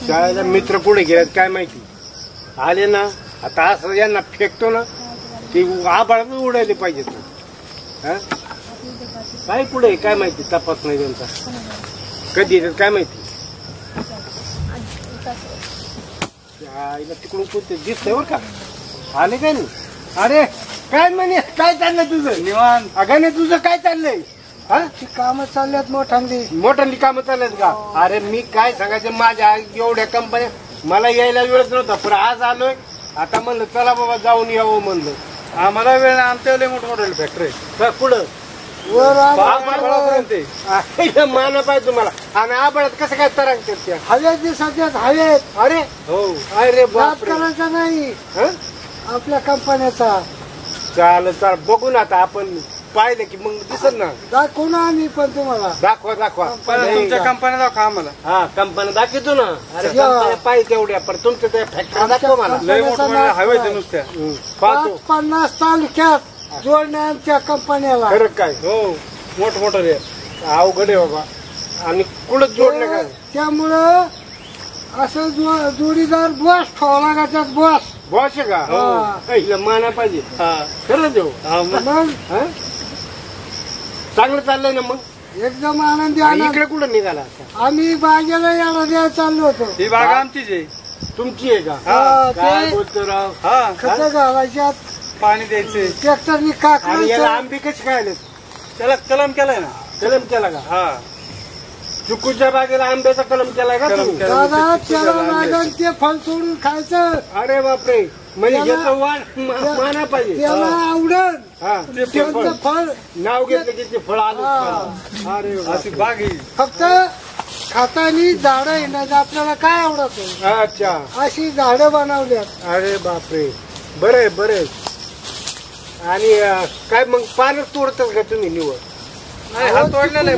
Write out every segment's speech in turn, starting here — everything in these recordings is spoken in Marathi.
शाळेचा मित्र कुठे गेल्यात काय माहिती. आले ना आता असं यांना फेकतो ना ते आबाळात उडायले पाहिजे. काय पुढे काय माहिती, तपास नाही त्यांचा. कधी येतात काय माहिती. तिकडून कोणते दिसतंय बरं का. आले काय नाही. अरे काय म्हणे, काय चाललंय तुझं निवांत. अगं तुझं काय चाललंय. ती कामं चालल्यात मोठाली कामं चालल्यात का. अरे मी काय सांगायचं, माझ्या एवढ्या कंपन्या मला यायला वेळच नव्हता, पण आज आलोय. आता म्हणलं चला बाबा जाऊन यावं म्हणलं. आम्हाला वेळ, आमच्या मोठमोठे फॅक्टरी पुढं माना पाहिजे तुम्हाला. आणि आबाळात कसं काय तरंगतात त्या हवेत दिसतात हवेत. अरे हो अरे बाप करायचा नाही आपल्या कंपन्याचा. चाल चाल बघू ना आता आपण पाहिलं की मग दिसत ना. दाखवू ना आम्ही पण तुम्हाला. दाखवा तुमच्या कंपन्या दाखवा आम्हाला. हा कंपन्या दाखवतो ना. अरे कंपन्या पाहिजे तेवढ्या, पण तुमच्या त्या फॅक्टरी दाखवा मला. लय मोठमोठ्या हवेत नुसत्या. 50 तालुक्यात जोडण्या आमच्या कंपन्याला. खरं काय. हो मोठमोठं रे अवघड आहे बाबा. आणि कुठं जोडलं काय. त्यामुळं असं जोडीदार बॉस ठेवा लागायच्यात. बॉस आहे का. माना पाहिजे. खरं देऊ मग चांगलं चाललंय ना. मग एकदम आनंदी. इकडे कुठं निघाला. आम्ही बागेला यायला द्यायला चाललो होतो. ही बाग आमचीच आहे. तुमची आहे का. काय बोलतो राव. खत घालायच्यात, पाणी द्यायचे, ट्रॅक्टरनी काढायचं. आंबे कसे खायले. त्याला कलम केलाय ना. कलम केला का. हा चिकूच्या बागेला आंब्याचा कलम केलाय का. दादा त्याला लागन ते फळ सोडून खायचं. अरे बापरे. म्हणजे याचं वाढ माना पाहिजे. त्याला आवडत फळ. नाव घेतलं की ते फळ आलं. अरे अशी बाग ही फक्त खातानी झाडं येणार. आपल्याला काय आवडत. अच्छा अशी झाडं बनवल्यात. अरे बापरे. बरे बरे. आणि काय मग पानच तोडतात का तुम्ही निवड. तिकडे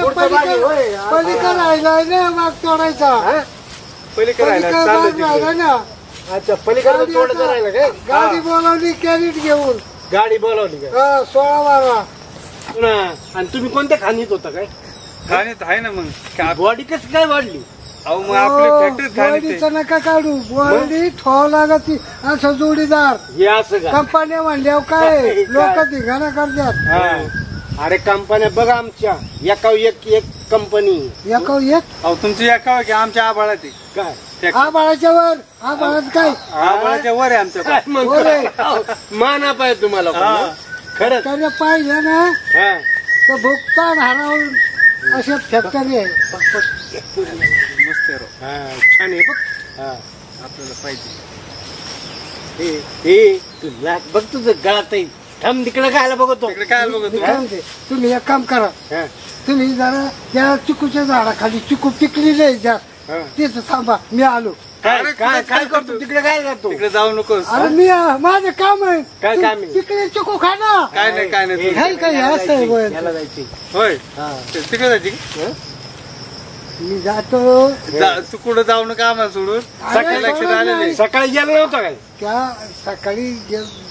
पलीकडे राहिलाय ना बाग तोडायचा. पलीकडे राहिला ना. अच्छा पलीकडे तोडायचं राहिलं काय. गाडी बोलावली कॅरेट घेऊन. गाडी बोलावली का. 16-12. आणि तुम्ही कोणत्या खाणीत होता काय. खाणीत आहे ना. मग बॉडी कशी काय वाढली. बॉडीचं नका काढू. बॉडी ठेवा लागत असं जोडीदार. हे असं कंपन्या म्हणल्यावर काय लोक धिंगाणा करतात. अरे कंपन्या बघा आमच्या एका एक कंपनी. एक तुमची एका की आमच्या आबाळात काय. आबाळाच्या वर. आबाळात काय. आबाळाच्या वर आहे आमच्या. माना पाहिजे तुम्हाला. खरंच त्याने पाहिजे ना तर भुगतान हरवून अशा फॅक्टरी आहे. छान आहे बघ. आपल्याला पाहिजे. तुला बघ तुझं गळात थांब. तिकडे खायला बघतो. तुम्ही एक काम करा. तुम्ही जरा त्या चिकूच्या झाडाखाली चिकू पिकलेले तिथं थांबा. मी आलो. काय करतो तिकडे. काय करतो तिकडे जाऊ नको. अरे मी माझं काम आहे. काय काम आहे. पिकले चिकू खा ना. काय नाही काय असं होय. तिकडे जायची. मी जातो. तू कुठं जाऊ नका आम्हाला सोडून. सकाळी गेलं नव्हतं काय. त्या सकाळी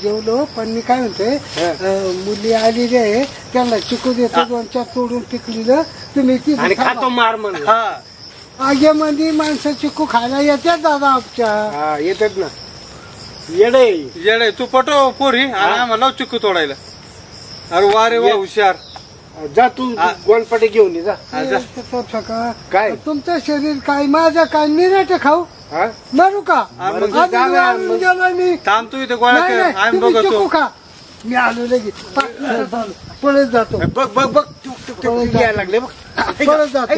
जेवलो. पण मी काय म्हणतोय मुली आलेली आहे त्यांना चिकू देतो 2-4 तोडून पिकलेलं. तुम्ही ती खातो मार म्हणून. आगेमध्ये माणसं चिकू खायला येतात दादा आमच्या. येतात ना. येडे तू पटो पोरी आणि आम्हाला चिकू तोडायला. अरे वा रे वा हुशार. जा तू गोलपटे घेऊन ये जा. काय तुमचं शरीर काय माझं काय. निराट खाऊ मारू का. मी थांबतो इथे गोळा चिकू खा. मी आलो लगेच पळत जातो. बघ बघ बघ यायला लागले बघ. पळत जातो.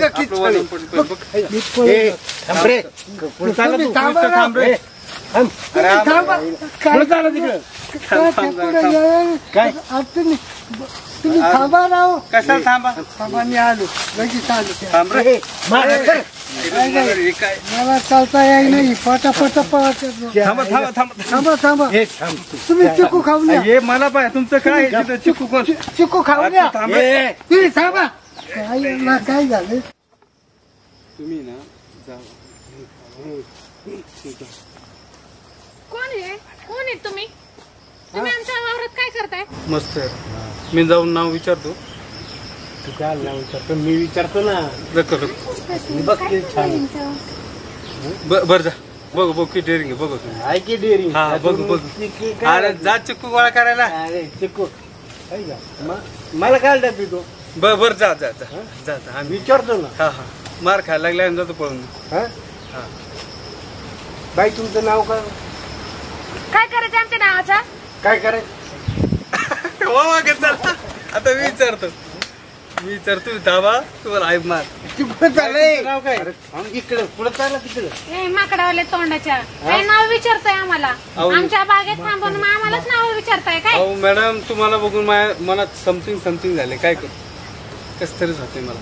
तुम्ही थांबा राव. कशाला थांबा. मी आलो लगेच आलो. थांब रे. मला चालता याय नाही. पटापट पळत. थांबा. तुम्ही चिकू खाऊन हे मला पाय तुमचं काय. चिकू खाऊन द्या. तुम्ही थांबा. काय झालं. तुम्ही ना कोण आहे तुम्ही. तुम्ही आमच्या वावरात काय करताय. मस्त. मी जाऊन नाव विचारतो. तू काय नाव विचारतो. मी विचारतो ना. बघ छान. बर जा बघ बघ की डेअरिंग आहे बघ तुम्ही आहे की डेअरिंग हा बघ बघ अरे जा चिक्कू गोळा करायला अरे चिकू मला काय डबी तो बर जा जा जा जा जा आम्ही विचारतो ना. हा हा मार खायला लागला आणि जातो पळून हा हा बाई तुमचं नाव काय काय करायचं आमच्या नावाचा? काय करायचं वा चला आता मी विचारतो धाबा तुम्हाला आई मार तिकडे चाललंय नाव काय? इकडे पुढे चालला तिकडे ए माकडावाले तोंडाच्या काय नाव विचारताय आम्हाला? अहो. आमच्या बागेत थांबून मग आम्हालाच नाव विचारताय काय? अहो मॅडम तुम्हाला बघून माझ्या मनात समथिंग झाले काय करू कस तरीच होते मला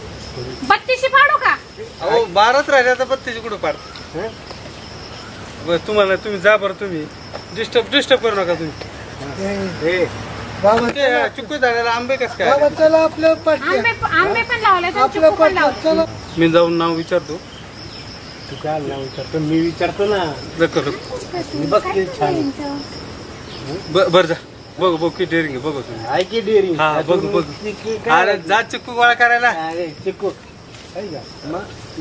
बत्तीशी फाडू का? अहो 12च राहिले आता बत्तीची कुठं पाडत बरं तुम्हाला तुम्ही जा बरं तुम्ही डिस्टर्ब करू नका तुम्ही बाबा ते चिक्कू झालेला आंबे कस काय बाबा चला आपलं पाठी आंबे पण लावले आपलं पाठी चला मी जाऊन नाव विचारतो तू काय नाव विचारतो मी विचारतो ना जर मी बघते छान बर जा बघ की डेअरिंग आहे बघ तुम्ही आहे की डेअरिंग हा बघ अरे जा चिक्कू गोळा करायला अरे चिकू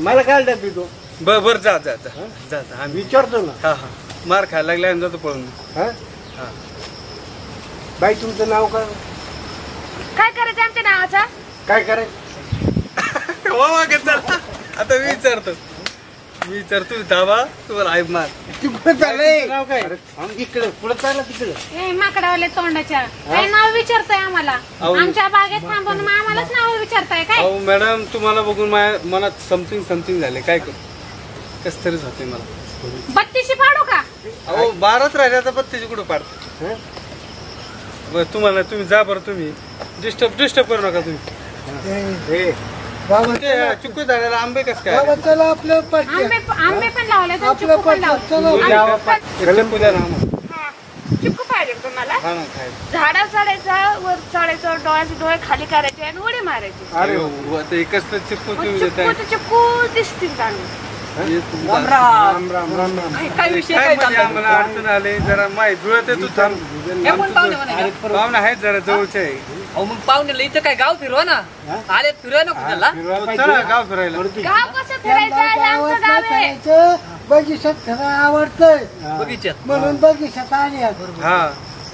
मला काय डबी तो बर जा जा जा जा जा आम्ही विचारतो ना. हा हा मार खायला लागला आणि जातो पळून हा हा बाई तुमचं नाव काय काय करायचं आमच्या नावाचा? काय करायचं वा चला आता मी विचारतो धाबा तुम्हाला आई मार तिकडे चाललंय नाव काय? इकडे पुढे चालला तिकडे ए माकडावाले तोंडाच्या काय नाव विचारताय आम्हाला? अहो. आमच्या बागेत थांबून मग आम्हालाच नाव विचारताय काय? अहो मॅडम तुम्हाला बघून माझ्या मनात समथिंग झाले काय करू कस तरीच होते मला बत्तीशी फाडू का? अहो 12च राहिले आता बत्तीची कुठं पाडत बरं तुम्हाला तुम्ही जा बरं तुम्ही डिस्टर्ब करू नका तुम्ही बाबा ते चिक्कू झालेला आंबे कस काय बाबा चला आपलं पाठी आंबे पण लावले आपलं चिक्कू पण पाठी लावले. चला चिक्कू द्या ना आम्हाला. चिक्कू पाहिजे तुम्हाला? हा ना खायला झाडा चढायचा वर चढायचं डोळ्याचे डोळे खाली करायचे आणि उडी मारायची. अरे हो, आता एकच तर चिक्कू तुम्ही देताय चिक्कू दिसतील चांगले. राम राम राम राम काय विषय काय म्हणजे आम्हाला अडचण आले जरा माहिती जुळत आहे तू थांब पाहुणे आहेत जरा जवळचे आहे अहो मग पाहुण्याला इथं काय गाव फिरवा ना आले फिरवा नको त्याला चला गाव फिरायला गाव कसं फिरायचं आहे? आमचं गाव आहे. बगीचात फिरायला आवडतंय बगीच्यात म्हणून बगीचात आली आज. हा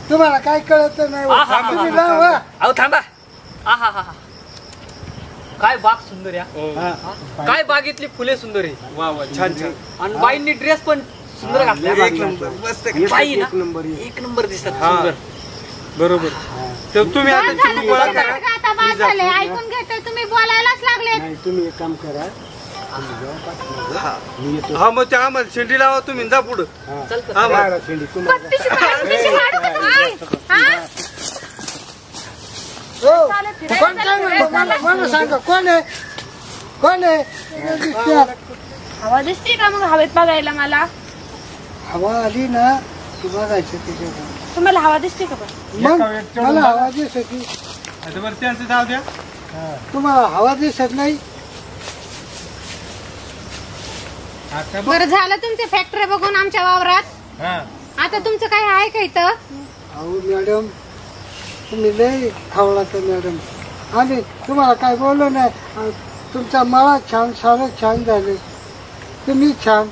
तुम्हाला काय कळत नाही हो. आहा. तुम्ही लावा. अहो थांबा आहा हा काय बाग सुंदर या हो. काय बागेतली फुले सुंदर आहे वा वा छान छान आणि बाईंनी ड्रेस पण सुंदर घातला एक नंबर मस्त बाई ना एक नंबर आहे. एक नंबर दिसतात हा. सुंदर बरोबर तर तुम्ही आता चिक्कू गोळा करा आता बाद झाले. ऐकून घेतोय तुम्ही बोलायलाच लागले. नाही तुम्ही एक काम करा तुम्ही जाऊ पाठीमागे. मी येतो हा मग ते आम्हाला शेंडी लावा तुम्ही जा पुढं हा. चल हा मग. मारा शेंडी तुम्हाला बत्तीशी फाडू का तुम्ही? हा? हो. चालेल, फिरायला कोण काय म्हणलं? मला सांगा कोण आहे दिसत्या. हवा दिसते का मग हवेत बघायला मला? हवा आली ना तू बघायचं त्याच्याकडे तुम्हाला हवा दिसते का पण? मग मला हवा दिसत आता बरं त्यांचं जाऊ द्या तुम्हाला हवा दिसत नाही. आता बघ. बरं झालं तुमचे फॅक्टरी बघून आमच्या वावरात. हा. आता तुमचं काय आहे का इथं? अहो मॅडम तुम्ही लय खावळा मॅडम आम्ही तुम्हाला काय बोललो नाही. तुमचा मळा छान सारं छान झाले तुम्ही छान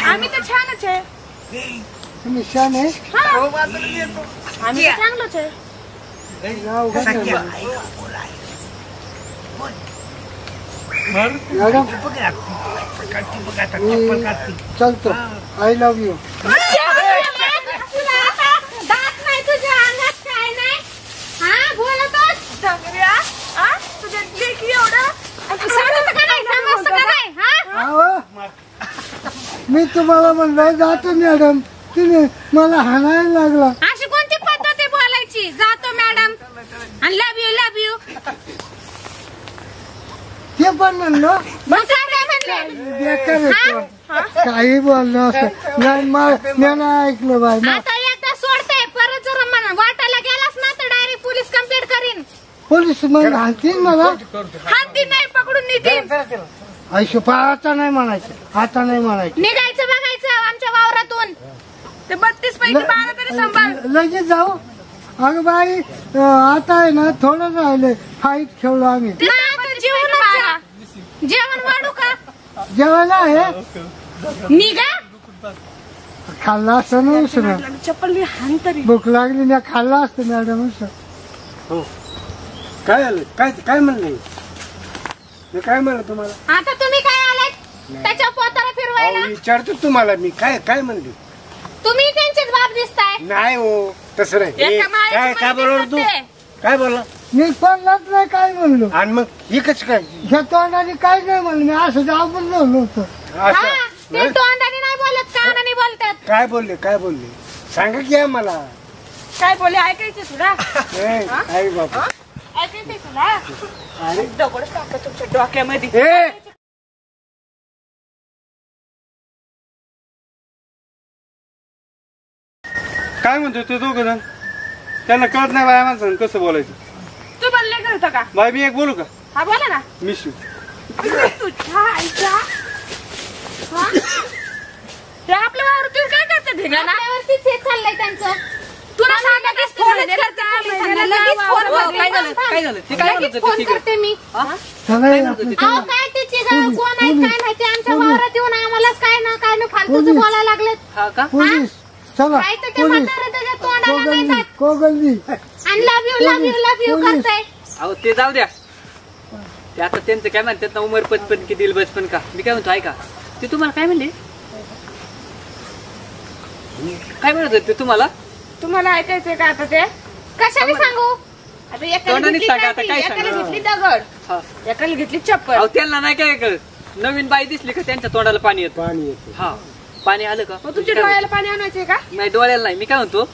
आम्ही तर छानच आहे. तुम्ही छान आहे. आम्ही तर चांगलोच आहे. नाव काय आहे? मॅडम मी चलतो आय लव्ह यू. तुला आता दात नाही तुझ्या अंगात काय नाही? हा बोलतोस डंगऱ्या? हा? तुझ्या लेकी एवढं समजतं का नाही? समजतं का नाही? हा? अहो, मी तुम्हाला म्हणलं जातो मॅडम तुम्ही मला हाणायला लागला. अशी कोणती पद्धत आहे बोलायची? जातो मॅडम आणि लव यू. ते पण म्हणलं मग काय म्हणले? बेकार आहे तो. काही बोललं असं नाही मी नाही ऐकलं बाई आता एकदा सोडते परत जर वाटायला गेलास ना तर डायरेक्ट पोलीस कंप्लेंट करीन. पोलीस मग हाणतील मला. हाती नाही पकडून नेतील. आयुष्य आता नाही म्हणायचं आता नाही म्हणायचं निघायचं बघायचं आमच्या वावरातून. ते 32 पैकी 12 तरी सांभाळ. लगेच जाऊ. अगं बाई आता आहे ना थोडं राहिले फाईट खेळलो आम्ही. जेवण वाढू का? जेवायला आहे निघा. खाल्ला असतं ना उसळ चप्पल हान तरी. भूक लागली ना खाल्ला असतं मॅडम उसळ. हो काय आलं काय काय म्हणले मी काय म्हणलं तुम्हाला आता तुम्ही काय आलात त्याच्या पोताला फिरवायला? अहो, विचारतो तुम्हाला मी काय काय म्हणले तुम्ही त्यांचेच बाप दिसताय. नाही हो तसं नाही एका माळ्याची काय काय माळी बोलवलं तू दिसते. काय बोलला मी पडलाच नाही काय म्हणलो. आणि मग ही कशी काय ह्या तोंडाने काय नाही म्हणलं मी असं जाऊन झालो होतं. हा, असं ते तोंडाने नाही बोलत कानाने बोलतात. काय बोलले सांगा की आम्हाला काय बोले ऐकायचे तुला? आई बाबा ऐकायचे तुला? अरे दगड टाकतो तुमच्या डोक्यामध्ये. ए काय म्हणतो ते दोघं जण त्यांना कळत नाही बाया माणसानं कसं बोलायचं. तू बोलले करतो का? बाय मी एक बोलू का हा बोला ना. मिस यू तुझ्या आईच्या हा? ते आपल्या वावरतीवर काय करतात हे गाणं? आपल्यावरतीच हे चाललंय त्यांचं. तुला सांगा की फोनच करते. लगेच फोन करते. काय झालं काय झालं ते काय म्हणत लगेच होते फोन ठीक आहे करते मी. चला काय या. म्हणत होते? अहो काय तिची कोण आहे काय नाही ते आमच्या वावरात येऊन आम्हालाच काय ना फालतूच पोलीस. बोलायला लागलेत. हा का पोलीस चला काय तर ते पोलीस म्हातारं त्याच्या तोंडाला नाही कोगलदी जात. कोगलदी आणि लव यू पोलीस. करताय. अहो ते जाऊ द्या ते आता त्यांचं काय म्हणतात ना उमर पचपन की दिल बचपन का. मी काय म्हणतो ऐका ते तुम्हाला काय म्हणले काय म्हणत होते तुम्हाला तुम्हाला ऐकायचंय का आता ते? कशाने सांगू? आता एकाला तोंडाने घेतली सांगा, आता काठी, काय एकाला सांगा? घेतली दगड, हा एकाला घेतली चप्पल. अहो त्यांना नाही काय कळत नवीन बाई दिसली का त्यांच्या तोंडाला पाणी येतं. पाणी येतं हा पाणी आलं का मग तुमच्या डोळ्याला पाणी आणायचंय का? नाही डोळ्याला नाही मी काय म्हणतो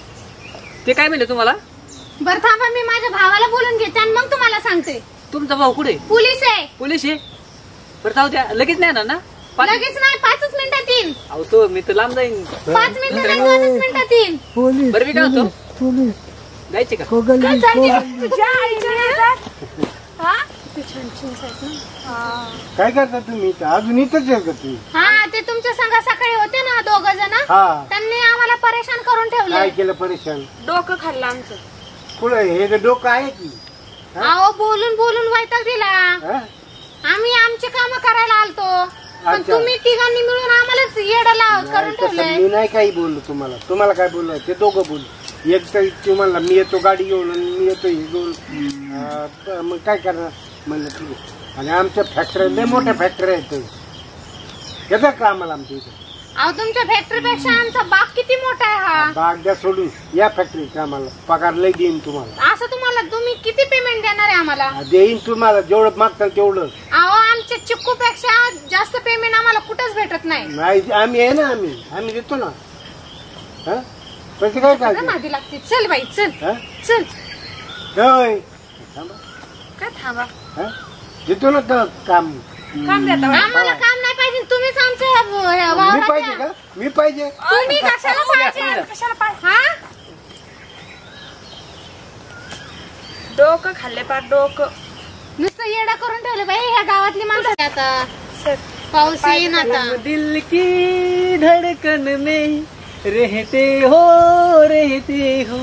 ते काय म्हणले तुम्हाला बरं थांबा मी माझ्या भावाला बोलून घेते आणि मग तुम्हाला सांगते. तुमचा भाऊ कुठे पोलीस आहे. पोलीस आहे बरं जाऊ द्या लगेच नाही ना लगेच नाही 5 मिनिटात येईन. अहो तो मी तर लांब जाईन 5 मिनिटात नाही 2 मिनिटात येईन. पोलीस बरं मी काय म्हणतो पोलीस जायचे का कोगलदी कोगलदी तुझ्या आईच्या हातात. हा? ते छान चिंच आहेत ना. हा. काय करता तुम्ही अजून इथंच आहे का तुम्ही हा ते तुमच्या संघ सकाळी होते ना 2 जण हा त्यांनी आम्हाला परेशान करून काय ठेवले. केलं परेशान डोकं खाल्लं आमचं. पुढे हे जे डोकं आहे की अहो बोलून वैताग दिला. हा? आम्ही आमची काम करायला आलतो पण अच्छा. तुम्ही तिघांनी मिळून आम्हालाच येडाला करून नाही, तसं ठेवलंय. मी नाही काही बोललो तुम्हाला काय बोललो ते दोघं बोललो एक तर तुम्हाला मी येतो गाडी घेऊन आणि मी येतो हे घेऊन मग काय करणार म्हणलं ठीक आहे. आणि आमच्या फॅक्टरी लय मोठ्या फॅक्टरी आहेत येतात का आम्हाला आमच्या इथे अहो तुमच्या फॅक्टरीपेक्षा आमचा बाग किती मोठा आहे हा. बाग द्या सोडून या फॅक्टरीत आम्हाला पगार लय देईन तुम्हाला असं तुम्ही किती पेमेंट देणार आहे आम्हाला? देईन तुम्हाला जेवढं मागताल तेवढं अहो आमच्या चिक्कू पेक्षा जास्त पेमेंट आम्हाला कुठेच भेटत नाही. नाही आम्ही आहे ना आम्ही देतो ना हा पैसे काय सगळं काय नादी लागते. चल बाई चल हा चल. होय. थांबा. काय थांबा हा? देतो ना तर काम काम देता आम्हाला काम नाही पाहिजे. तुम्हीच आमच्या मी वावरात पाहिजे या. का मी पाहिजे तुम्ही कशाला पाहिजे? कशाला पाहिजे? हा डोकं खाल्ले पार डोकं नुसतं येडा करून ठेवलं बाई ह्या गावातली माणसं. आता पाऊस येईन आता. दिल की धड़कन में रहते हो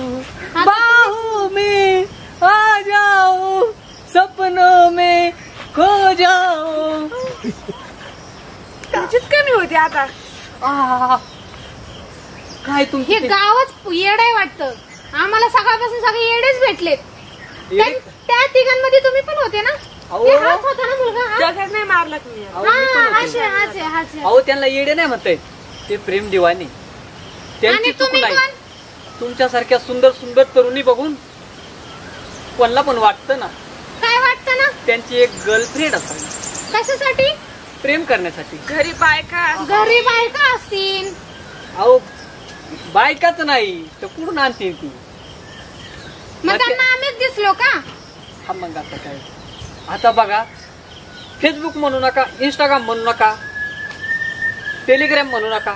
बाहों में आ जाओ सपनों में खो जाओ. तुमचीच कमी होती आता. काय हे तुमची गावच येड आहे वाटतं. आम्हाला सकाळपासून सगळे येडेच भेटलेत. त्या तिघांमध्ये तुम्ही पण होते ना? अहो. हे हाच होता ना मुलगा हा? जगात नाही मारला तुम्ही. अहो, मी पण होते. हाच आहे. अहो त्यांना येडे नाही म्हणतायत ते प्रेम दिवाने त्यांची आणि चूक तुम्ही नाही. कोण? तुमच्यासारख्या सुंदर तरुणी बघून कोणाला पण वाटतं ना काय वाटतं ना? त्यांची एक गर्लफ्रेंड असावी कशासाठी? प्रेम करण्यासाठी. घरी बायका घरी बायका असतील. अहो बायकाच नाही तर कुठून आणतील ती. मग त्यांना आम्हीच दिसलो का? हा मग आता काय आता बघा फेसबुक म्हणू नका इंस्टाग्राम म्हणू नका टेलिग्राम म्हणू नका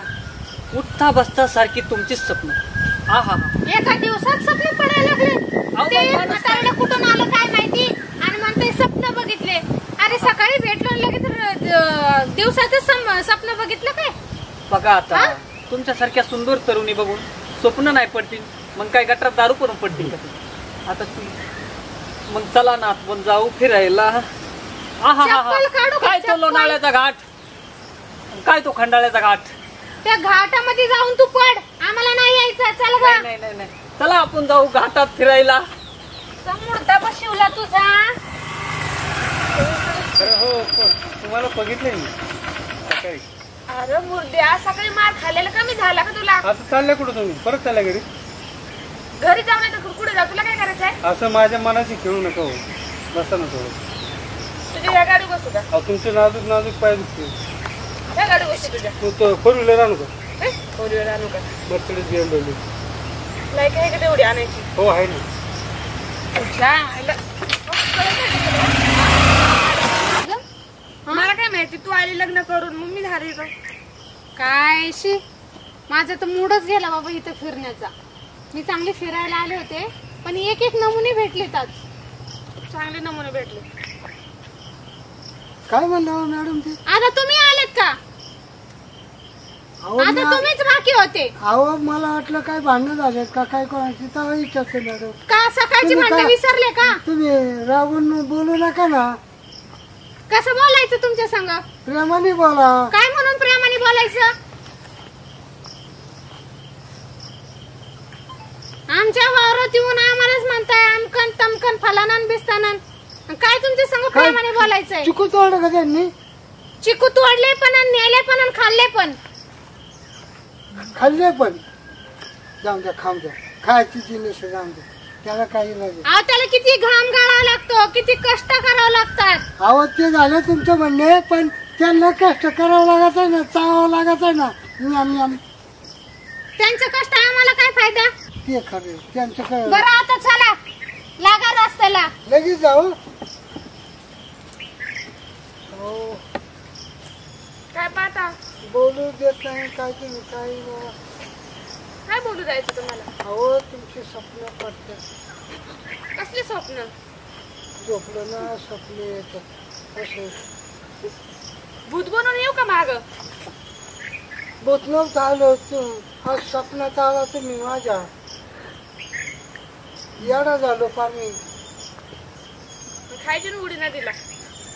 उठता बसता सारखी तुमचीच स्वप्न. हा हा एका दिवसात स्वप्न पडायला लागले. अहो, ते मग माणूस म्हातारडं कुठून आलं काय माहिती आणि म्हणते स्वप्न बघितले. अरे सकाळी भेटलो आणि लगेच दिवसातच स्वप्न बघितलं काय? बघा आता हा? तुमच्यासारख्या सुंदर तरुणी बघून स्वप्न नाही पडतील मग काय गटारात दारू करून पडतील का ते? आता ती मग चला ना आपण जाऊ फिरायला. चप्पल काढू का? काय तो चप्पल? लोणावळ्याचा घाट काय तो खंडाळ्याचा घाट? त्या घाटामध्ये जाऊन तू पड, आम्हाला नाही यायचं. चल ग. नाही नाही नाही, चला आपण जाऊ घाटात फिरायला. मुर्दा बशिवला तुझा. अरे हो तुम्हाला बघितलंय मी सकाळी. अरे मुर्द्या, सकाळी मार खाल्लेला कमी झाला का तुला? आता चाललंय कुठं तुम्ही? परत चालल्या घरी? घरी जाऊ नाही तर कुठे जाऊ? तुला काय करायचंय? असं माझ्या मनाशी खेळू नका हो. बसा ना थोडं. तुझ्या या गाडी बसू का? अहो तुमचे नाजूक नाजूक पाय दुखते. या गाडी बसू तुझ्या. तू तो फोर व्हीलर आणू का? फोर व्हीलर आणू का? Mercedes BMW. लाईक आहे का तेवढी आणायची? हो आहे ना. मला काय माहिती, तू आली लग्न करून मग मी झाली का काय? शी, माझा तर मूडच गेला बाबा इथं फिरण्याचा. मी चांगले फिरायला आले होते, पण एक एक नमुने भेटलेत आज. चांगले नमुने भेटले. काय म्हणलं हो मॅडम ते? आता तुम्ही आलेत का? अहो आता तुम्हीच बाकी होते अहो मला वाटलं काय भांडण झाले का काय कोणाची तेव्हा विचारते मॅडम. का? सकाळची तुम्ही भांडे का- विसरले का? तुम्ही रागून बोलू नका ना, कसं बोलायचं तुमच्या संग? प्रेमाने बोला. काय म्हणून प्रेमाने बोलायचं? आमच्या वावरात येऊन आम्हालाच म्हणताय आमकन तमकन फलानन बिस्तानन. काय तुमच्या संग काय? प्रेमाने बोलायचंय? चिकू तोडलं का त्यांनी? चिकू तोडले पण आणि नेले पण आणि खाल्ले पण. खाल्ले पण. जाऊन द्या, खाऊन द्या. खायची जिनिस जाऊन द्या, त्याला काही नाही. अहो त्याला किती घाम गाळावा लागतो, किती कष्ट करावं लागतात. अहो ते झालं तुमचं म्हणणे, पण त्यांना कष्ट करावं लागत आहे ना, चावावं लागत आहे ना. नियम त्यांचं कष्ट आम्हाला काय फायदा? ते खरं त्यांचं काय. बरं आता चला, लागा रस्त्याला. लगेच जाऊ. हो काय पाहता? बोलू देत नाही काय तुम्ही काही नाही. काय बोलू जायचं तुम्हाला? अहो तुमची स्वप्न पडतात. कसले स्वप्न? झोपलं ना स्वप्न येतात असे. भूत बनवून येऊ का माग? बोतनच आलो तू, आज स्वप्नात आला तुम्ही माझ्या. येडा झालो पाणी. खायची उडी नाही दिला.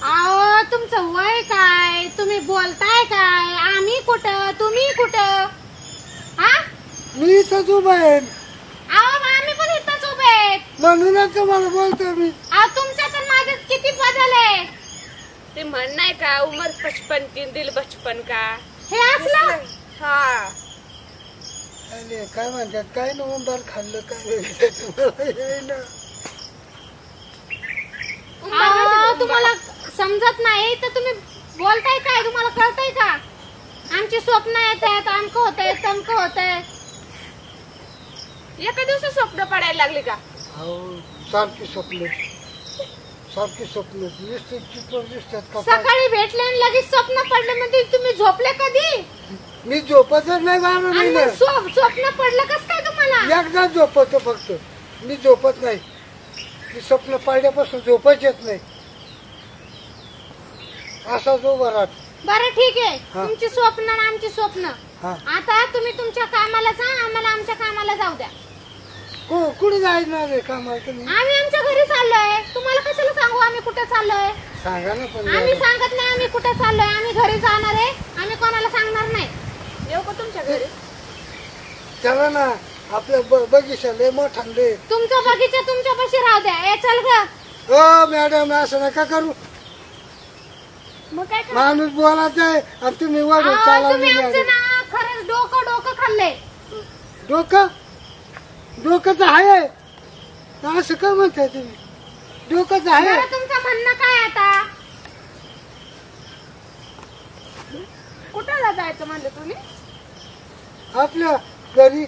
अहो तुमचं वय काय? तुम्ही बोलताय काय? आम्ही कुठं, तुम्ही कुठं? हा? मी इथंच उभा आहे अहो आम्ही पण इथंच उभे आहेत. म्हणूनच तुम्हाला बोलतो मी. अहो तुमच्या तर माझ्यात किती बदल आहे. ते म्हण नाही का, उमर 55 की दिल बचपन का? हे असलं? हा. अरे काय म्हणतात, काय नोंबर खाल्लं काय ना. तुम्हाला समजत नाही तर तुम्ही बोलताय काय? तुम्हाला कळतंय का? आमची स्वप्न येत आहेत, अमक होत आहे, तमक होत आहे. एका दिवशी स्वप्न पडायला लागली का? हो सारखी स्वप्न, सारखी स्वप्न दिसतात का? सकाळी भेटले आणि लगेच स्वप्न पडले म्हणजे तुम्ही झोपले कधी? मी झोपतच नाही 12 आणि महिने. मग स्वप्न पडलं कस काय तुम्हाला? एकदा झोपतो फक्त, मी झोपत नाही. मी स्वप्न पाडल्यापासून झोपच येत नाही. असा जो बरात. बरं ठीक आहे, हा. तुमची स्वप्न आणि आमची स्वप्न. हा. आता तुम्ही तुमच्या कामाला जा, आम्हाला आमच्या कामाला जाऊ द्या. कुठे जायचं रे कामाला तुम्ही? आम्ही आमच्या घरी चाललोय. तुम्हाला कशाला सांगू आम्ही कुठे चाललोय? सांगा ना पण. आम्ही सांगत नाही आम्ही कुठे चाललोय. आम्ही घरी जाणार आहे, आम्ही कोणाला सांगणार नाही. येऊ का तुमच्या घरी? चला ना, आपल्या बगीचा लय मोठा लय. तुमचा बगीचा तुमच्यापाशी राहू द्या. ए चल ग. हो मॅडम असं नका करू. मग काय करू? माणूस बोलायचा आहे आणि तुम्ही वाढून अहो, चालवली तुम्ही आमचं मॅडम. ना खरंच डोकं खाल्लंय. डोकंच आहे. असं काय म्हणताय तुम्ही? डोकंच आहे. बरं, तुमचं म्हणणं काय आता? कुठं जायचं म्हणलं तुम्ही? आपल्या घरी.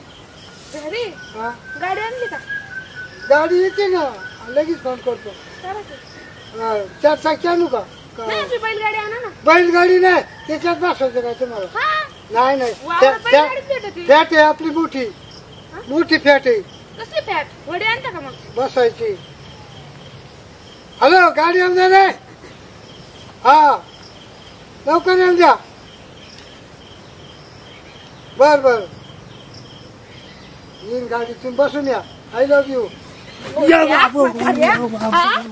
घरी? हा, गाडी आणली का? गाडी येते ना, लगेच फोन करतो. करा की. हा, 4 चाकी आणू का? नाही, आपली बैलगाडी आणा ना. बैलगाडी नाही, त्याच्यात बसवायचं काय तुम्हाला? हा. नाही नाही, वावरात बैलगाडीच भेटते. फॅट आहे आपली मोठी, मोठी फॅट आहे. कसली फॅट? वडी आणता का मग? बसायची. हॅलो, गाडी येऊन द्या रे. हा, लवकर येऊन द्या. बर बर, येईन गाडीतून बसून या. I love you. हा?